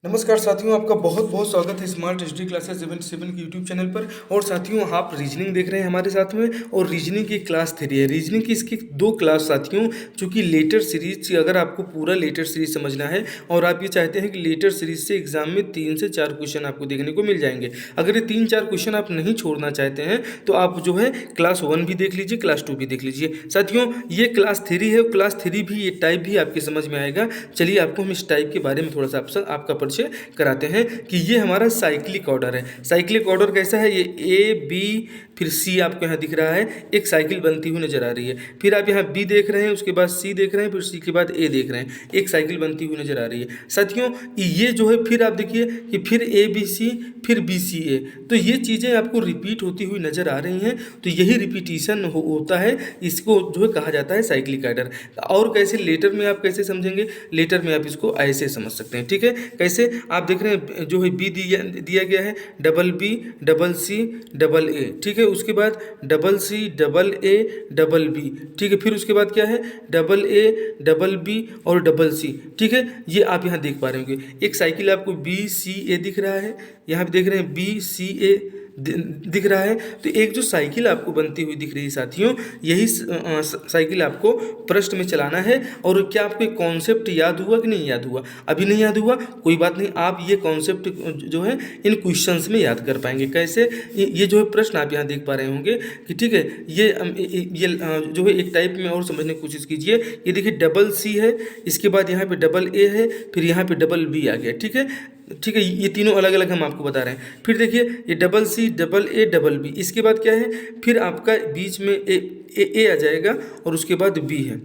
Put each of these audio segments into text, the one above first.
नमस्कार साथियों, आपका बहुत बहुत स्वागत है स्मार्ट एचडी क्लासेस 77 की यूट्यूब चैनल पर। और साथियों, आप रीजनिंग देख रहे हैं हमारे साथ में, और रीजनिंग की क्लास 3 है। रीजनिंग की इसकी 2 क्लास साथियों, चूँकि लेटर सीरीज, अगर आपको पूरा लेटर सीरीज समझना है और आप ये चाहते हैं कि लेटर सीरीज से एग्जाम में 3 से 4 क्वेश्चन आपको देखने को मिल जाएंगे। अगर ये 3-4 क्वेश्चन आप नहीं छोड़ना चाहते हैं तो आप जो है क्लास 1 भी देख लीजिए, क्लास 2 भी देख लीजिए। साथियों, ये क्लास 3 है, क्लास 3 भी, ये टाइप भी आपके समझ में आएगा। चलिए आपको हम इस टाइप के बारे में थोड़ा सा आपका परिचय कराते हैं कि ये हमारा साइक्लिक ऑर्डर है। साइक्लिक ऑर्डर कैसा है? ये ए बी फिर सी आपको यहाँ दिख रहा है, एक साइकिल बनती हुई नजर आ रही है। फिर आप यहाँ बी देख रहे हैं, उसके बाद सी देख रहे हैं, फिर सी के बाद ए देख रहे हैं, एक साइकिल बनती हुई नजर आ रही है। साथियों, ये जो है, फिर आप देखिए कि फिर ए बी सी, फिर बी सी ए, तो ये चीज़ें आपको रिपीट होती हुई नजर आ रही हैं। तो यही रिपीटिशन होता है, इसको जो है कहा जाता है साइक्लिक ऑर्डर। और कैसे लेटर में आप कैसे समझेंगे? लेटर में आप इसको ऐसे समझ सकते हैं, ठीक है। कैसे? आप देख रहे हैं जो है बी दिया गया है, double B double C double A, ठीक है। उसके बाद double C double A double B, ठीक है। फिर उसके बाद क्या है? डबल ए डबल बी और डबल सी, ठीक है। ये आप यहाँ देख पा रहे होंगे, एक साइकिल आपको बी सी ए दिख रहा है, यहाँ पे देख रहे हैं बी सी ए दिख रहा है। तो एक जो साइकिल आपको बनती हुई दिख रही है साथियों, यही साइकिल आपको प्रश्न में चलाना है। और क्या आपको कॉन्सेप्ट याद हुआ कि नहीं याद हुआ? अभी नहीं याद हुआ, कोई बात नहीं, आप ये कॉन्सेप्ट जो है इन क्वेश्चंस में याद कर पाएंगे। कैसे? ये जो है प्रश्न आप यहाँ देख पा रहे होंगे कि ठीक है, ये जो है एक टाइप में और समझने की कोशिश कीजिए। ये देखिए डबल सी है, इसके बाद यहाँ पे डबल ए है, फिर यहाँ पे डबल बी आ गया, ठीक है। ठीक है, ये तीनों अलग अलग हम आपको बता रहे हैं। फिर देखिए ये double C double A double B, इसके बाद क्या है? फिर आपका बीच में ए आ जाएगा और उसके बाद बी है,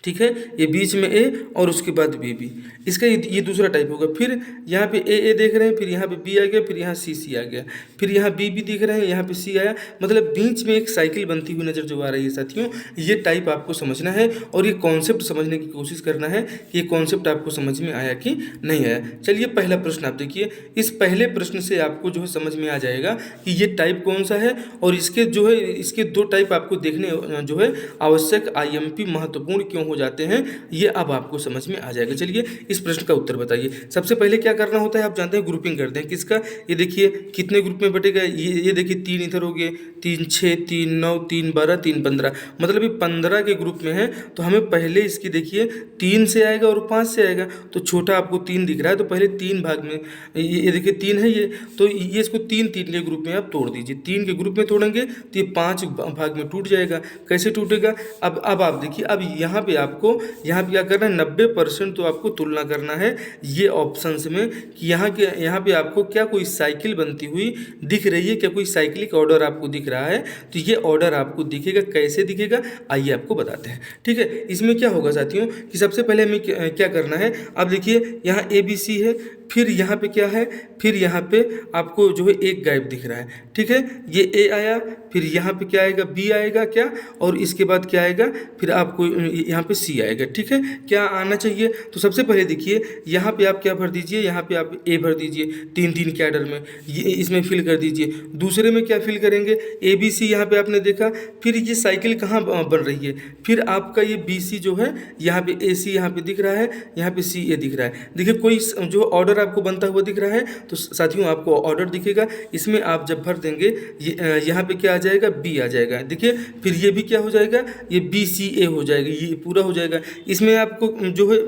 ठीक है। ये बीच में ए और उसके बाद बी, इसका ये दूसरा टाइप होगा। फिर यहाँ पे ए देख रहे हैं, फिर यहाँ पे बी आ गया, फिर यहाँ सी आ गया, फिर यहाँ बी दिख रहे हैं, यहाँ पे सी आया। मतलब बीच में एक साइकिल बनती हुई नजर जो आ रही है साथियों, ये टाइप आपको समझना है और ये कॉन्सेप्ट समझने की कोशिश करना है कि ये कॉन्सेप्ट आपको समझ में आया कि नहीं आया। चलिए पहला प्रश्न आप देखिए। इस पहले प्रश्न से आपको जो है समझ में आ जाएगा कि ये टाइप कौन सा है, और इसके जो है इसके 2 टाइप आपको देखने जो है आवश्यक, IMP महत्वपूर्ण क्यों हो जाते हैं, ये अब आपको समझ में आ जाएगा। चलिए इस प्रश्न का उत्तर बताइए। सबसे पहले क्या करना होता है? आप जानते हैं, ग्रुपिंग करते हैं। किसका? ये देखिए कितने ग्रुप में बटेगा। ये देखिए 3 इधर हो गए, 3 6 3 9 3 12 3 15, मतलब ये 15 के ग्रुप में है। तो हमें पहले इसकी देखिए 3 से आएगा और 5 से आएगा। तो छोटा आपको 3 दिख रहा है, तो पहले 3 भाग में, ये देखिए 3 है ये, तो ये इसको 3 3 के ग्रुप में आप तोड़ दीजिए। 3 के ग्रुप में तोड़ेंगे तो ये 5 भाग में टूट जाएगा। कैसे टूटेगा? अब आप देखिए, अब यहाँ पे आपको यहाँ पे क्या करना है? 90% तो आपको तुलना करना है ये ऑप्शंस में कि यहाँ पे आपको क्या कोई साइकिल बनती हुई दिख रही है, क्या कोई साइक्लिक ऑर्डर आपको दिख रहा है? तो ये ऑर्डर आपको दिखेगा। कैसे दिखेगा आइए आपको बताते हैं, ठीक है। इसमें क्या होगा साथियों कि सबसे पहले हमें क्या करना है? अब देखिए यहाँ ABC है, फिर यहाँ पे क्या है? फिर यहाँ पे आपको जो है एक गैप दिख रहा है, ठीक है। ये A आया, फिर यहाँ पे क्या आएगा? B आएगा क्या, और इसके बाद क्या आएगा? फिर आपको यहाँ पे C आएगा, ठीक है। क्या आना चाहिए? तो सबसे पहले देखिए यहाँ पे आप क्या भर दीजिए? यहाँ पे आप A भर दीजिए 3 के आर्डर में, ये इसमें फिल कर दीजिए। दूसरे में क्या फिल करेंगे? ABC यहाँ पे आपने देखा। फिर ये साइकिल कहाँ बन रही है? फिर आपका ये BC जो है, यहाँ पे AC यहाँ पे दिख रहा है, यहाँ पे CA दिख रहा है। देखिए कोई जो ऑर्डर आपको बनता हुआ दिख रहा है, तो साथियों आपको ऑर्डर दिखेगा। इसमें आप जब भर देंगे यहाँ पे क्या आ जाएगा? B आ जाएगा। देखिए फिर ये भी क्या हो जाएगा? ये BCA हो जाएगा, ये पूरा हो जाएगा। इसमें आपको जो है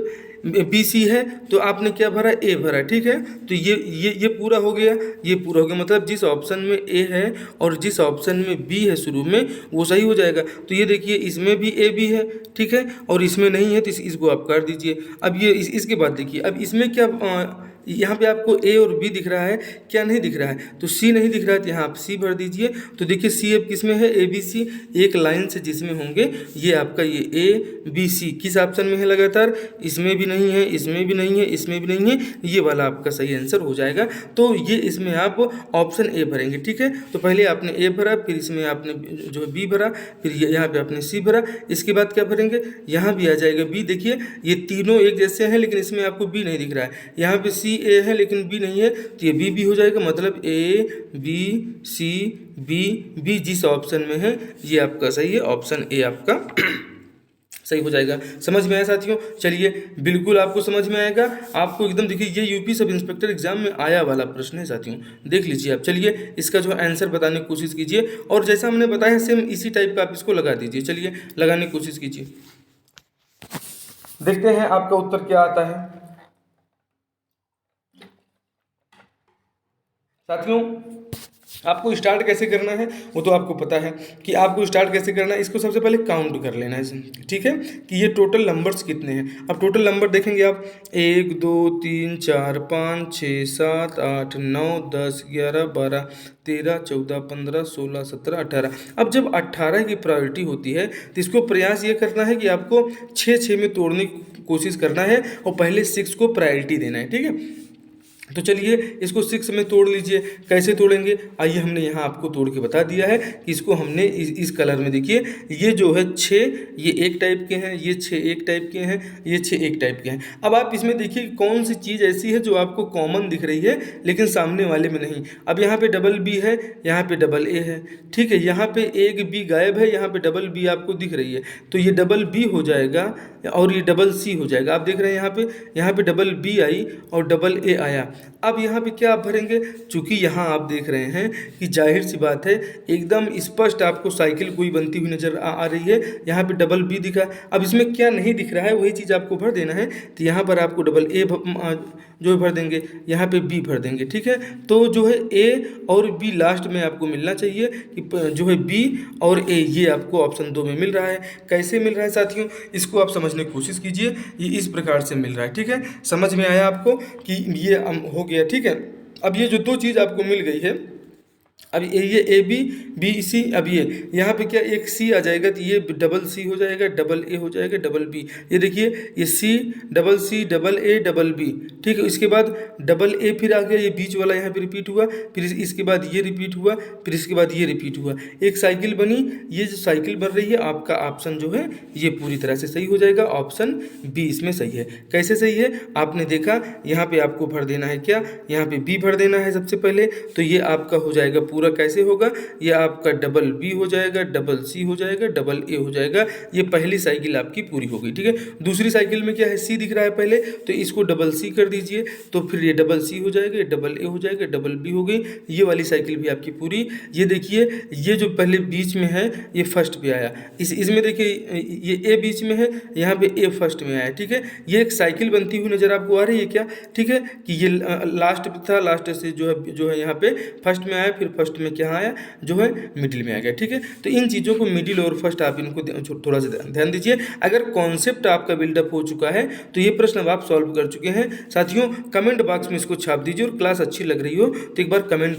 BC है, तो आपने क्या भरा? A भरा, ठीक है। तो ये पूरा हो गया, ये पूरा हो गया। मतलब जिस ऑप्शन में A है और जिस ऑप्शन में B है शुरू में, वो सही हो जाएगा। तो ये देखिए इसमें भी A B है, ठीक है, और इसमें नहीं है, तो इसको आप कर दीजिए। अब ये इसके बाद देखिए, अब इसमें क्या यहाँ पे आपको A और B दिख रहा है, क्या नहीं दिख रहा है? तो C नहीं दिख रहा है, तो यहाँ आप C भर दीजिए। तो देखिए C अब किस में है? ABC, एक लाइन से जिसमें होंगे ये आपका ये ABC किस ऑप्शन में है लगातार? इसमें भी नहीं है, इसमें भी नहीं है, इसमें भी नहीं है, ये वाला आपका सही आंसर हो जाएगा। तो ये इसमें आप ऑप्शन A भरेंगे, ठीक है। तो पहले आपने A भरा, फिर इसमें आपने जो है B भरा, फिर यहाँ पे आपने C भरा। इसके बाद क्या भरेंगे? यहाँ भी आ जाएगा B। देखिए ये तीनों एक जैसे हैं, लेकिन इसमें आपको B नहीं दिख रहा है। यहाँ पे C A है लेकिन B नहीं है, तो ये B हो जाएगा। मतलब A B C B जिस ऑप्शन में है ये आपका सही है, ऑप्शन A आपका सही हो जाएगा। समझ में आया साथियों? चलिए, बिल्कुल आपको समझ में आएगा। आपको एकदम देखिए, ये यूपी सब इंस्पेक्टर एग्जाम में आया वाला प्रश्न है साथियों, देख लीजिए आप। चलिए, इसका जो आंसर बताने की कोशिश कीजिए, और जैसा हमने बताया सेम इसी टाइप का आप इसको लगा दीजिए। चलिए, लगाने की कोशिश कीजिए, देखते हैं आपका उत्तर क्या आता है साथियों। आपको स्टार्ट कैसे करना है वो तो आपको पता है कि आपको स्टार्ट कैसे करना है। इसको सबसे पहले काउंट कर लेना है, ठीक है, कि ये टोटल नंबर्स कितने हैं। अब टोटल नंबर देखेंगे आप, 1 2 3 4 5 6 7 8 9 10 11 12 13 14 15 16 17 18। अब जब 18 की प्रायोरिटी होती है तो इसको प्रयास ये करना है कि आपको 6 में तोड़ने की कोशिश करना है और पहले 6 को प्रायोरिटी देना है, ठीक है। तो चलिए, इसको 6 में तोड़ लीजिए। कैसे तोड़ेंगे, आइए, हमने यहाँ आपको तोड़ के बता दिया है कि इसको हमने इस कलर में देखिए, ये जो है 6 ये एक टाइप के हैं, ये 6 एक टाइप के हैं, ये 6 एक टाइप के हैं। अब आप इसमें देखिए कौन सी चीज़ ऐसी है जो आपको कॉमन दिख रही है लेकिन सामने वाले में नहीं। अब यहाँ पे डबल बी है, यहाँ पे डबल ए है, ठीक है, यहाँ पे एक बी गायब है, यहाँ पे डबल बी आपको दिख रही है, तो ये डबल बी हो जाएगा और ये डबल सी हो जाएगा। आप देख रहे हैं यहाँ पे डबल बी आई और डबल ए आया। अब यहाँ पे क्या आप भरेंगे, चूंकि यहाँ आप देख रहे हैं कि जाहिर सी बात है एकदम स्पष्ट आपको साइकिल कोई बनती हुई नजर आ रही है। यहाँ पे डबल बी दिखा, अब इसमें क्या नहीं दिख रहा है वही चीज़ आपको भर देना है। तो यहाँ पर आपको डबल ए जो भर देंगे, यहाँ पे बी भर देंगे, ठीक है। तो जो है ए और बी लास्ट में आपको मिलना चाहिए कि जो है बी और ए, ये आपको ऑप्शन 2 में मिल रहा है। कैसे मिल रहा है साथियों, इसको आप समझने की कोशिश कीजिए। ये इस प्रकार से मिल रहा है, ठीक है। समझ में आया आपको कि ये हो गया, ठीक है। अब ये जो दो चीज़ आपको मिल गई है, अब ये ए बी बी सी, अब ये यहाँ पे क्या एक सी आ जाएगा, तो ये डबल सी हो जाएगा, डबल ए हो जाएगा, डबल बी। ये देखिए, ये C double A double B, ठीक है। इसके बाद डबल ए फिर आ गया, ये बीच वाला यहाँ पे रिपीट हुआ, फिर इसके बाद ये रिपीट हुआ, फिर इसके बाद ये रिपीट हुआ, एक साइकिल बनी। ये जो साइकिल बन रही है, आपका ऑप्शन जो है ये पूरी तरह से सही हो जाएगा। ऑप्शन बी इसमें सही है। कैसे सही है, आपने देखा, यहाँ पे आपको भर देना है क्या, यहाँ पे बी भर देना है सबसे पहले, तो ये आपका हो जाएगा पूरा। कैसे होगा, ये आपका डबल बी हो जाएगा, डबल सी हो जाएगा, डबल ए हो जाएगा। ये पहली साइकिल आपकी पूरी हो गई, ठीक है। दूसरी साइकिल में क्या है, सी दिख रहा है पहले, तो इसको डबल सी कर दीजिए, तो फिर ये डबल सी हो जाएगा, ये डबल ए हो जाएगा, डबल बी हो गई। ये वाली साइकिल भी आपकी पूरी। ये देखिए, ये जो पहले बीच में है ये फर्स्ट पे आया, इसमें देखिए ये ए बीच में है, यहाँ पे ए फर्स्ट में आया, ठीक है। ये एक साइकिल बनती हुई नजर आपको आ रही है क्या, ठीक है, कि ये लास्ट पे था, लास्ट से जो है यहाँ पे फर्स्ट में आया, फिर फर्स्ट में क्या आया, जो है मिडिल में आ गया, ठीक है। तो इन चीज़ों को मिडिल और फर्स्ट आप इनको थोड़ा सा ध्यान दीजिए। अगर कॉन्सेप्ट आपका बिल्डअप हो चुका है तो ये प्रश्न अब आप सॉल्व कर चुके हैं साथियों। कमेंट बॉक्स में इसको छाप दीजिए, और क्लास अच्छी लग रही हो तो एक बार कमेंट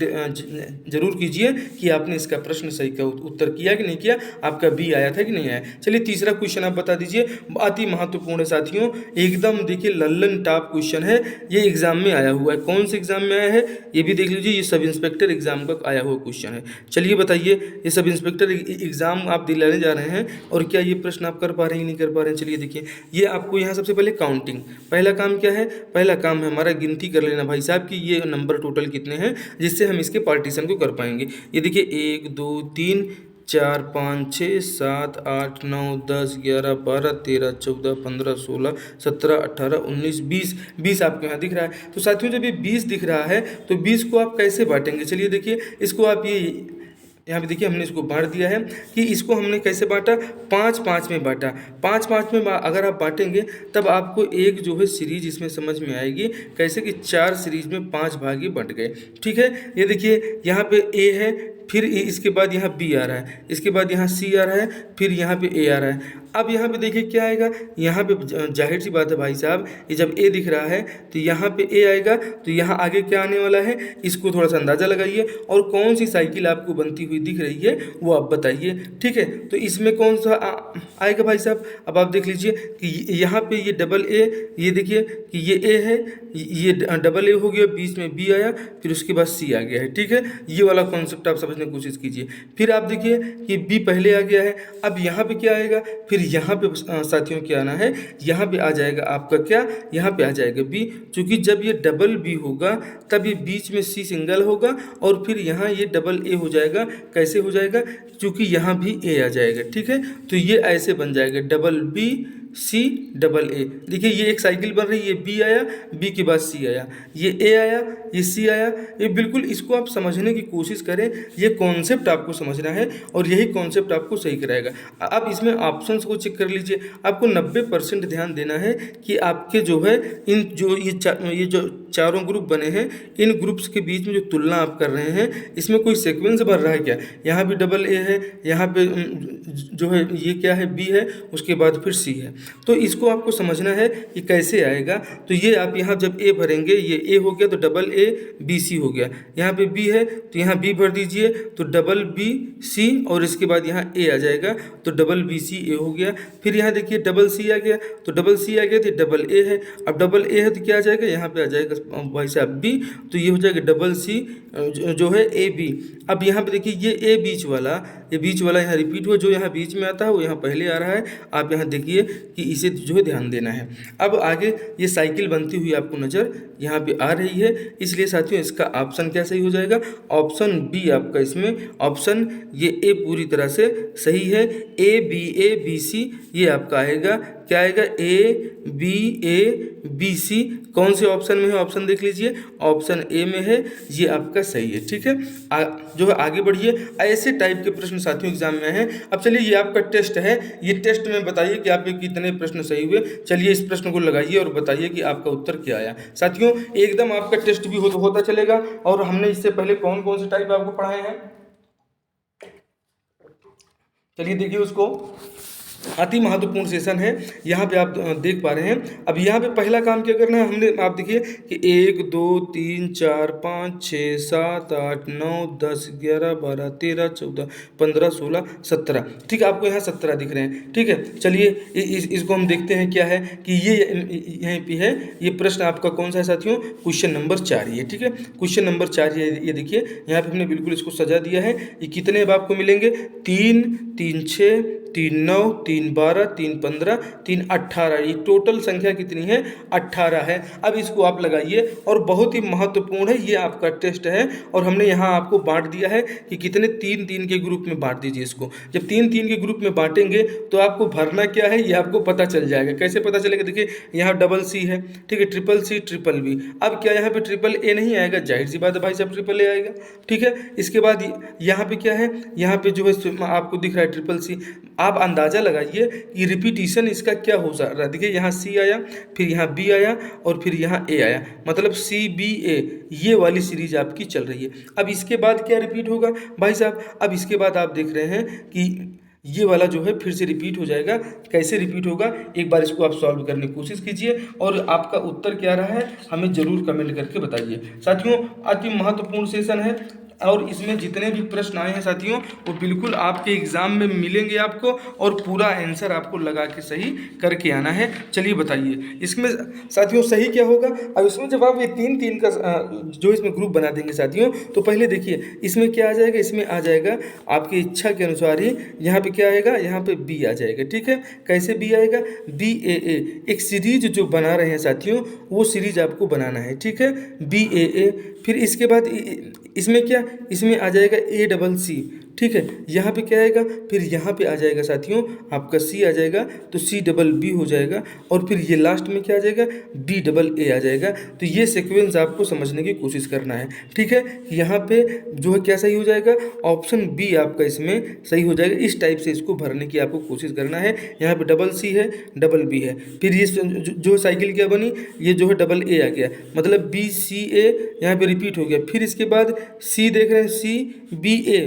जरूर कीजिए कि आपने इसका प्रश्न सही का उत्तर किया कि नहीं किया, आपका बी आया था कि नहीं आया। चलिए, तीसरा क्वेश्चन आप बता दीजिए, बहुत ही महत्वपूर्ण है साथियों, एकदम देखिए लल्लन टॉप क्वेश्चन है, ये एग्जाम में आया हुआ है। कौन से एग्जाम में आया है ये भी देख लीजिए, ये सब इंस्पेक्टर एग्जाम का आया हुआ क्वेश्चन है। चलिए बताइए, ये सब इंस्पेक्टर एग्जाम आप दिलाने जा रहे हैं और क्या ये प्रश्न आप कर पा रहे हैं कि नहीं कर पा रहे हैं। चलिए देखिए, ये आपको यहाँ सबसे पहले काउंटिंग, पहला काम क्या है, पहला काम है हमारा गिनती कर लेना भाई साहब कि ये नंबर टोटल कितने हैं, जिससे हम इसके पार्टीशन को कर पाएंगे। ये देखिए 1 2 3 4 5 6 7 8 9 10 11 12 13 14 15 16 17 18 19 20 आपके यहाँ दिख रहा है। तो साथियों, जब ये 20 दिख रहा है तो 20 को आप कैसे बांटेंगे। चलिए देखिए, इसको आप ये यहाँ पे देखिए, हमने इसको बांट दिया है कि इसको हमने कैसे बांटा, 5-5 में बांटा। 5-5 में अगर आप बांटेंगे तब आपको एक जो है सीरीज इसमें समझ में आएगी, कैसे कि 4 सीरीज में 5 भाग बंट गए, ठीक है। ये देखिए, यहाँ पे ए है, फिर इसके बाद यहाँ बी आ रहा है, इसके बाद यहाँ सी आ रहा है, फिर यहाँ पे ए आ रहा है। अब यहाँ पे देखिए क्या आएगा, यहाँ पे जाहिर सी बात है भाई साहब, ये जब ए दिख रहा है तो यहाँ पे ए आएगा, तो यहाँ आगे क्या आने वाला है, इसको थोड़ा सा अंदाज़ा लगाइए, और कौन सी साइकिल आपको बनती हुई दिख रही है वो आप बताइए, ठीक है। तो इसमें कौन सा आएगा भाई साहब, अब आप देख लीजिए कि यहाँ पे ये डबल ए, ये देखिए कि ये ए है, ये डबल ए हो गया, बीच में बी आया, फिर उसके बाद सी आ गया है, ठीक है। ये वाला कॉन्सेप्ट आप समझ समझने की कोशिश कीजिए। फिर आप देखिए कि बी पहले आ गया है, अब यहाँ पे क्या आएगा, फिर यहाँ पे साथियों क्या आना है, यहाँ पे आ जाएगा आपका क्या, यहाँ पे आ जाएगा बी। चूँकि जब ये डबल बी होगा तब ये बीच में सी सिंगल होगा और फिर यहाँ ये डबल ए हो जाएगा। कैसे हो जाएगा, चूँकि यहाँ भी ए आ जाएगा, ठीक है। तो ये ऐसे बन जाएगा double B C double A. देखिए ये एक साइकिल बन रही है, ये बी आया, बी के बाद सी आया, ये ए आया, ये सी आया। ये बिल्कुल इसको आप समझने की कोशिश करें, ये कॉन्सेप्ट आपको समझना है और यही कॉन्सेप्ट आपको सही कराएगा। अब इसमें ऑप्शंस को चेक कर लीजिए, आपको 90% ध्यान देना है कि आपके जो है इन जो ये जो चारों ग्रुप बने हैं, इन ग्रुप्स के बीच में जो तुलना आप कर रहे हैं इसमें कोई सीक्वेंस बन रहा है क्या। यहाँ भी डबल ए है, यहाँ पे जो है ये क्या है, बी है, उसके बाद फिर सी है। तो इसको आपको समझना है कि कैसे आएगा। तो ये आप यहाँ जब ए भरेंगे, ये ए हो गया तो डबल ए बी सी हो गया, यहाँ पे बी है तो यहाँ बी भर दीजिए तो डबल बी सी और इसके बाद यहाँ ए आ जाएगा तो डबल बी सी ए हो गया। फिर यहाँ देखिए डबल सी आ गया तो डबल सी आ गया तो डबल ए है, अब डबल ए है तो क्या आ जाएगा, यहाँ पे आ जाएगा भाई साहब बी, तो ये हो जाएगा डबल सी जो है ए बी। अब यहाँ पे देखिए ये ए बीच वाला, ये बीच वाला यहाँ रिपीट हुआ, जो यहाँ बीच में आता है वो यहाँ पहले आ रहा है। आप यहाँ देखिए कि इसे जो है ध्यान देना है। अब आगे ये साइकिल बनती हुई आपको नज़र यहाँ पे आ रही है, इसलिए साथियों इसका ऑप्शन क्या सही हो जाएगा, ऑप्शन बी आपका इसमें ऑप्शन ये ए पूरी तरह से सही है। ए बी सी ये आपका आएगा, क्या आएगा, ए बी सी। कौन से ऑप्शन में है, ऑप्शन देख लीजिए, ऑप्शन ए में है, ये आपका सही है, ठीक है। जो है आगे बढ़िए, ऐसे टाइप के प्रश्न साथियों एग्जाम में हैं। अब चलिए ये आपका टेस्ट है, ये टेस्ट में बताइए कि आपके कितने प्रश्न सही हुए। चलिए इस प्रश्न को लगाइए और बताइए कि आपका उत्तर क्या आया। साथियों एकदम आपका टेस्ट भी होता चलेगा। और हमने इससे पहले कौन कौन से टाइप आपको पढ़ाए हैं, चलिए देखिए उसको। अति महत्वपूर्ण सेशन है, यहाँ पे आप देख पा रहे हैं। अब यहाँ पे पहला काम क्या करना है हमने, आप देखिए कि 1 2 3 4 5 6 7 8 9 10 11 12 13 14 15 16 17, ठीक है। आपको यहाँ 17 दिख रहे हैं, ठीक है। चलिए इसको हम देखते हैं क्या है कि ये यहीं पे है। ये प्रश्न आपका कौन सा है साथियों, क्वेश्चन नंबर 4 ये, ठीक है। क्वेश्चन नंबर 4 ये देखिए यहाँ पे हमने बिल्कुल इसको सजा दिया है। ये कितने अब आपको मिलेंगे, 3 3 6 3 9 3 12 3 15 3 18, ये टोटल संख्या कितनी है, 18 है। अब इसको आप लगाइए और बहुत ही महत्वपूर्ण है, ये आपका टेस्ट है। और हमने यहाँ आपको बांट दिया है कि कितने 3 के ग्रुप में बांट दीजिए इसको। जब 3 के ग्रुप में बांटेंगे तो आपको भरना क्या है ये आपको पता चल जाएगा। कैसे पता चलेगा, देखिए यहाँ डबल सी है, ठीक है, ट्रिपल सी ट्रिपल बी। अब क्या यहाँ पे ट्रिपल ए नहीं आएगा, जाहिर सी बात है भाई साहब ट्रिपल ए आएगा, ठीक है। इसके बाद यहाँ पे क्या है, यहाँ पे जो है आपको दिख रहा है ट्रिपल सी। आप अंदाज़ा लगाइए कि रिपीटिशन इसका क्या हो रहा है। देखिए यहाँ सी आया, फिर यहाँ बी आया और फिर यहाँ ए आया, मतलब सी बी ए, ये वाली सीरीज आपकी चल रही है। अब इसके बाद क्या रिपीट होगा भाई साहब, अब इसके बाद आप देख रहे हैं कि ये वाला जो है फिर से रिपीट हो जाएगा। कैसे रिपीट होगा, एक बार इसको आप सॉल्व करने की कोशिश कीजिए और आपका उत्तर क्या रहा है हमें ज़रूर कमेंट करके बताइए। साथियों अति महत्वपूर्ण सेशन है और इसमें जितने भी प्रश्न आए हैं साथियों वो बिल्कुल आपके एग्ज़ाम में मिलेंगे आपको, और पूरा आंसर आपको लगा के सही करके आना है। चलिए बताइए इसमें साथियों सही क्या होगा। अब इसमें जब आप ये 3 का जो इसमें ग्रुप बना देंगे साथियों, तो पहले देखिए इसमें क्या आ जाएगा, इसमें आ जाएगा आपकी इच्छा के अनुसार ही यहाँ पे क्या आएगा, यहाँ पे बी आ जाएगा, ठीक है। कैसे बी आएगा, बी ए, एक सीरीज जो बना रहे हैं साथियों वो सीरीज आपको बनाना है, ठीक है, बी ए। फिर इसके बाद इसमें क्या, इसमें आ जाएगा ए डबल सी, ठीक है। यहाँ पे क्या आएगा, फिर यहाँ पे आ जाएगा साथियों आपका सी आ जाएगा, तो सी डबल बी हो जाएगा, और फिर ये लास्ट में क्या आ जाएगा, बी डबल ए आ जाएगा। तो ये सीक्वेंस आपको समझने की कोशिश करना है, ठीक है। यहाँ पे जो है क्या सही हो जाएगा, ऑप्शन बी आपका इसमें सही हो जाएगा। इस टाइप से इसको भरने की आपको कोशिश करना है। यहाँ पे डबल सी है, डबल बी है, फिर ये जो साइकिल क्या बनी, ये जो है डबल ए आ गया, मतलब बी सी ए यहाँ पे रिपीट हो गया। फिर इसके बाद सी देख रहे हैं, सी बी ए,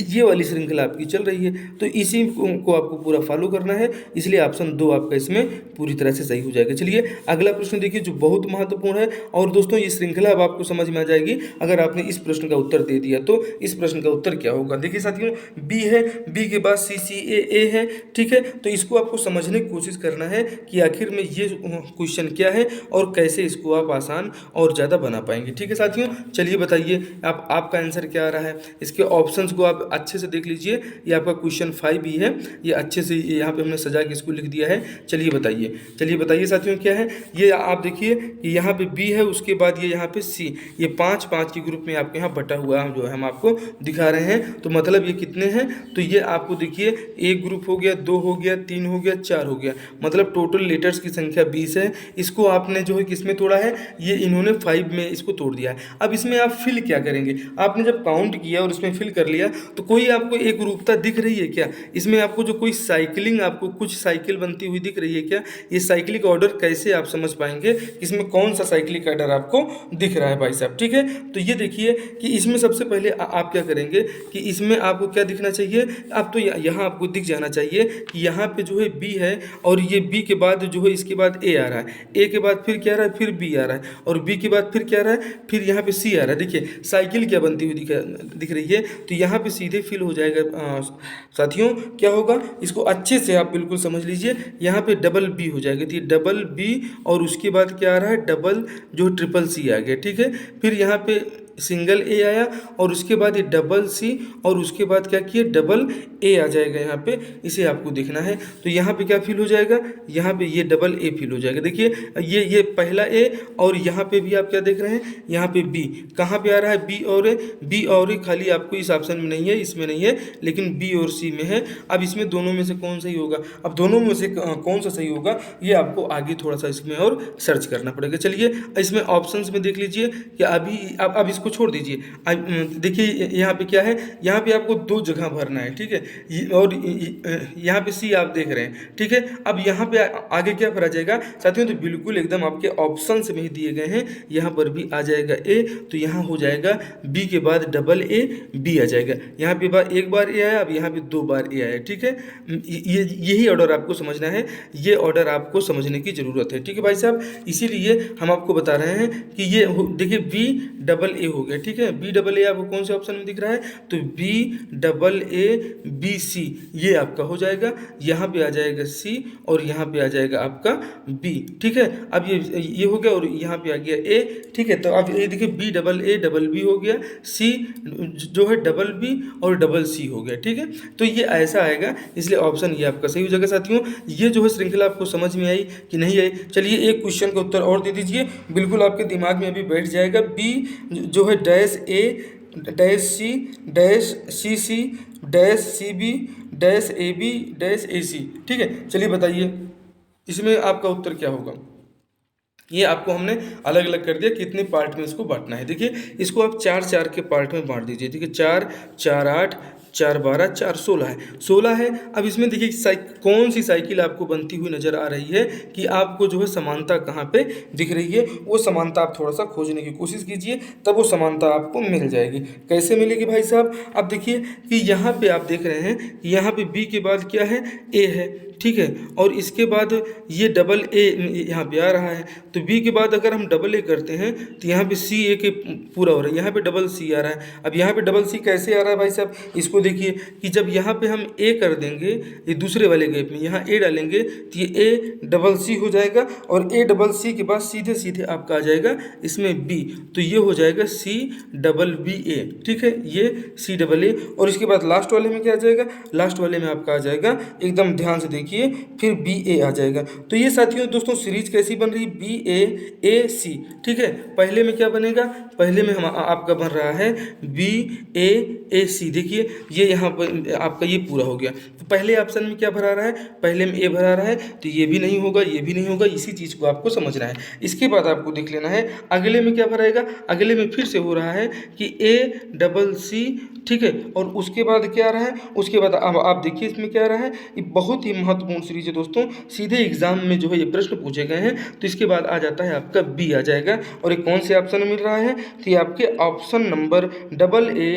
ये वाली श्रृंखला आपकी चल रही है, तो इसी को आपको पूरा फॉलो करना है, इसलिए ऑप्शन 2 आपका इसमें पूरी तरह से सही हो जाएगा। चलिए अगला प्रश्न देखिए जो बहुत महत्वपूर्ण है, और दोस्तों ये श्रृंखला अब आपको समझ में आ जाएगी अगर आपने इस प्रश्न का उत्तर दे दिया। तो इस प्रश्न का उत्तर क्या होगा, देखिए साथियों बी है, बी के बाद सी सी ए है, ठीक है। तो इसको आपको समझने की कोशिश करना है कि आखिर में ये क्वेश्चन क्या है और कैसे इसको आप आसान और ज़्यादा बना पाएंगे, ठीक है साथियों। चलिए बताइए आपका आंसर क्या आ रहा है, इसके ऑप्शंस को आप अच्छे से देख लीजिए। ये आपका क्वेश्चन 5 ही है, ये अच्छे से यहाँ पे हमने सजा के इसको लिख दिया है। चलिए बताइए साथियों क्या है, ये आप देखिए कि यहाँ पे बी है, उसके बाद ये यहाँ पे सी, ये 5-5 के ग्रुप में आपके यहाँ बटा हुआ जो है हम आपको दिखा रहे हैं। तो मतलब ये कितने हैं, तो ये आपको देखिए एक ग्रुप हो गया, 2 हो गया, 3 हो गया, 4 हो गया, मतलब टोटल लेटर्स की संख्या 20 है। इसको आपने जो है किस में तोड़ा है, ये इन्होंने 5 में इसको तोड़ दिया है। अब इसमें आप फिल क्या करेंगे, आपने जब काउंट किया और इसमें फिल कर लिया तो कोई आपको एक रूपता दिख रही है क्या, इसमें आपको जो कोई साइकिलिंग आपको कुछ साइकिल बनती हुई दिख रही है क्या, ये साइक्लिक ऑर्डर कैसे आप समझ पाएंगे, इसमें कौन सा साइक्लिक ऑर्डर आपको दिख रहा है भाई साहब, ठीक है। तो ये देखिए कि इसमें सबसे पहले आप क्या करेंगे कि इसमें आपको क्या दिखना चाहिए, आप तो यहाँ आपको दिख जाना चाहिए कि यहाँ पे जो है बी है, और ये बी के बाद जो है इसके बाद ए आ रहा है, ए के बाद फिर क्या आ रहा है, फिर बी आ रहा है, और बी के बाद फिर क्या आ रहा है, फिर यहाँ पे सी आ रहा है। देखिए साइकिल क्या बनती हुई दिख रही है, तो यहाँ पे सीधे फिल हो जाएगा साथियों। क्या होगा, इसको अच्छे से आप बिल्कुल समझ लीजिए, यहाँ पे डबल बी हो जाएगा, तो ये डबल बी और उसके बाद क्या आ रहा है, डबल जो ट्रिपल सी आ गया, ठीक है। फिर यहाँ पे सिंगल ए आया, और उसके बाद ये डबल सी, और उसके बाद क्या किए, डबल ए आ जाएगा यहाँ पे, इसे आपको देखना है। तो यहाँ पे क्या फिल हो जाएगा, यहाँ पे ये डबल ए फिल हो जाएगा। देखिए ये पहला ए, और यहाँ पे भी आप क्या देख रहे हैं, यहाँ पे बी कहाँ पे आ रहा है, बी और ए खाली आपको इस ऑप्शन में नहीं है, इसमें नहीं है, लेकिन बी और सी में है। अब इसमें दोनों में से कौन सही होगा, अब दोनों में से कौन सा सही होगा, ये आपको आगे थोड़ा सा इसमें और सर्च करना पड़ेगा। चलिए इसमें ऑप्शंस में देख लीजिए कि अभी अब इसको छोड़ दीजिए। देखिए यहाँ पे क्या है, यहाँ पे आपको 2 जगह भरना है, ठीक है, और यहाँ पे सी आप देख रहे हैं, ठीक है। अब यहाँ पे आगे क्या भरा जाएगा साथियों, तो बिल्कुल एकदम आपके ऑप्शंस में ही दिए गए हैं, यहाँ पर भी आ जाएगा ए, तो यहाँ हो जाएगा बी के बाद डबल ए बी आ जाएगा। यहाँ पे एक बार ए आया, अब यहाँ पे 2 बार ए आया, ठीक है। यही ऑर्डर आपको समझना है, ये ऑर्डर आपको समझने की जरूरत है, ठीक है भाई साहब। इसीलिए हम आपको बता रहे हैं कि ये देखिए बी डबल ए हो गया, ठीक है। बी डबल ए आपको कौन से ऑप्शन में दिख रहा है, तो B double A B C, ये आपका हो जाएगा। यहाँ पे आ जाएगा सी, और यहाँ पे आ जाएगा आपका बी, ठीक है। अब ये हो गया, और यहाँ पे आ गया ए, ठीक है। तो अब ये देखिए B double A double B हो गया, सी जो है डबल बी और डबल सी हो गया, ठीक है। तो ये ऐसा आएगा, इसलिए ऑप्शन ये आपका सही हो जाएगा साथियों। ये जो है श्रृंखला आपको समझ में आई कि नहीं आई, चलिए एक क्वेश्चन का उत्तर और दे दीजिए, बिल्कुल आपके दिमाग में अभी बैठ जाएगा। बी जो है dash A dash C dash C C dash C B dash A B dash A C, ठीक है। चलिए बताइए इसमें आपका उत्तर क्या होगा। ये आपको हमने अलग अलग कर दिया, कितने पार्ट में इसको बांटना है। देखिए इसको आप 4-4 के पार्ट में बांट दीजिए, ठीक है। 4 4 8 4 12 4 16 है, 16 है। अब इसमें देखिए कौन सी साइकिल आपको बनती हुई नजर आ रही है कि आपको जो है समानता कहाँ पे दिख रही है, वो समानता आप थोड़ा सा खोजने की कोशिश कीजिए, तब वो समानता आपको मिल जाएगी। कैसे मिलेगी भाई साहब, अब देखिए कि यहाँ पे आप देख रहे हैं, यहाँ पे बी के बाद क्या है, ए है, ठीक है, और इसके बाद ये डबल ए यहाँ पे आ रहा है, तो बी के बाद अगर हम डबल ए करते हैं तो यहाँ पे सी ए के पूरा हो रहा है, यहाँ पे डबल सी आ रहा है। अब यहाँ पे डबल सी कैसे आ रहा है भाई साहब, इसको देखिए कि जब यहाँ पे हम ए कर देंगे, ये दूसरे वाले गैप में यहाँ ए डालेंगे तो ये ए डबल सी हो जाएगा, और ए डबल सी के बाद सीधे सीधे आपका आ जाएगा इसमें बी, तो ये हो जाएगा सी डबल बी ए, ठीक है, ये सी डबल ए। और इसके बाद लास्ट वाले में क्या आ जाएगा, लास्ट वाले में आपका आ जाएगा, एकदम ध्यान से देखिए, फिर बी ए आ जाएगा। तो ये साथियों दोस्तों सीरीज कैसी बन रही, बी ए सी, ठीक है। पहले में क्या बनेगा, पहले में हम आपका बन रहा है बी ए सी, देखिए ये यहाँ पर आपका ये पूरा हो गया। तो पहले ऑप्शन में क्या भरा रहा है, पहले में ए भरा रहा है, तो ये भी नहीं होगा, ये भी नहीं होगा, इसी चीज़ को आपको समझना है। इसके बाद आपको देख लेना है अगले में क्या भराएगा, अगले में फिर से हो रहा है कि ए डबल सी, ठीक है, और उसके बाद क्या आ रहा है, उसके बाद अब आप देखिए इसमें क्या आ रहा है, ये बहुत ही महत्वपूर्ण सीरीज है दोस्तों, सीधे एग्जाम में जो है ये प्रश्न पूछे गए हैं। तो इसके बाद आ जाता है आपका बी आ जाएगा, और ये कौन से ऑप्शन में मिल रहा है, तो ये आपके option number double A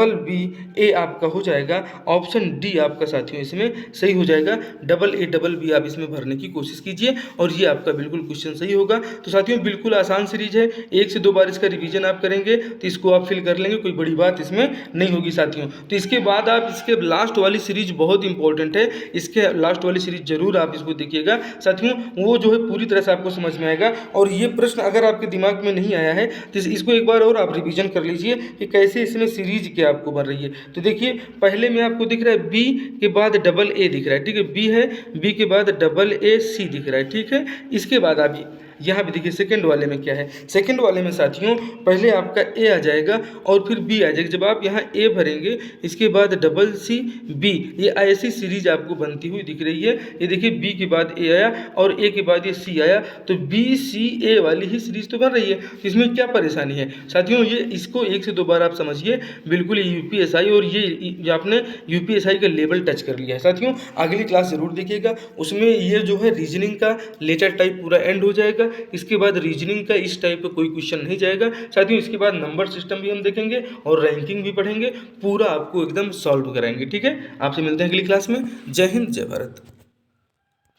double B A आपका हो जाएगा, ऑप्शन डी आपका साथियों इसमें सही हो जाएगा। डबल ए डबल बी आप इसमें भरने की कोशिश कीजिए और ये आपका बिल्कुल क्वेश्चन सही होगा। तो साथियों बिल्कुल आसान सीरीज है, 1 से 2 बार इसका रिवीजन आप करेंगे तो इसको आप फिल कर लेंगे, कोई बड़ी बात इसमें नहीं होगी साथियों। तो इसके बाद आप इसके लास्ट वाली सीरीज बहुत इंपॉर्टेंट है, इसके लास्ट वाली सीरीज जरूर आप इसको देखिएगा साथियों, वो जो है पूरी तरह से आपको समझ में आएगा। और ये प्रश्न अगर आपके दिमाग में नहीं आया है तो इसको एक बार और आप रिवीजन कर लीजिए कि कैसे इसमें सीरीज क्या आपको बन रही है। तो देखिए पहले में आपको दिख रहा है बी के बाद डबल ए दिख रहा है, ठीक है, बी है, बी के बाद डबल ए सी दिख रहा है, ठीक है। इसके बाद आप यहाँ भी देखिए सेकंड वाले में क्या है, सेकंड वाले में साथियों पहले आपका ए आ जाएगा और फिर बी आ जाएगा। जब आप यहाँ ए भरेंगे इसके बाद डबल सी बी, ये ऐसी सीरीज आपको बनती हुई दिख रही है। ये देखिए बी के बाद ए आया और ए के बाद ये सी आया, तो बी सी ए वाली ही सीरीज तो बन रही है। इसमें क्या परेशानी है साथियों, ये इसको 1 से 2 बार आप समझिए, बिल्कुल यूपीएसआई और ये आपने यूपीएसआई का लेवल टच कर लिया है साथियों। अगली क्लास जरूर देखिएगा, उसमें ये जो है रीजनिंग का लेटर टाइप पूरा एंड हो जाएगा। इसके बाद रीजनिंग का इस टाइप का कोई क्वेश्चन नहीं जाएगा साथियों। इसके बाद नंबर सिस्टम भी हम देखेंगे और रैंकिंग भी पढ़ेंगे, पूरा आपको एकदम सॉल्व कराएंगे, ठीक है। आपसे मिलते हैं अगली क्लास में। जय हिंद, जय भारत।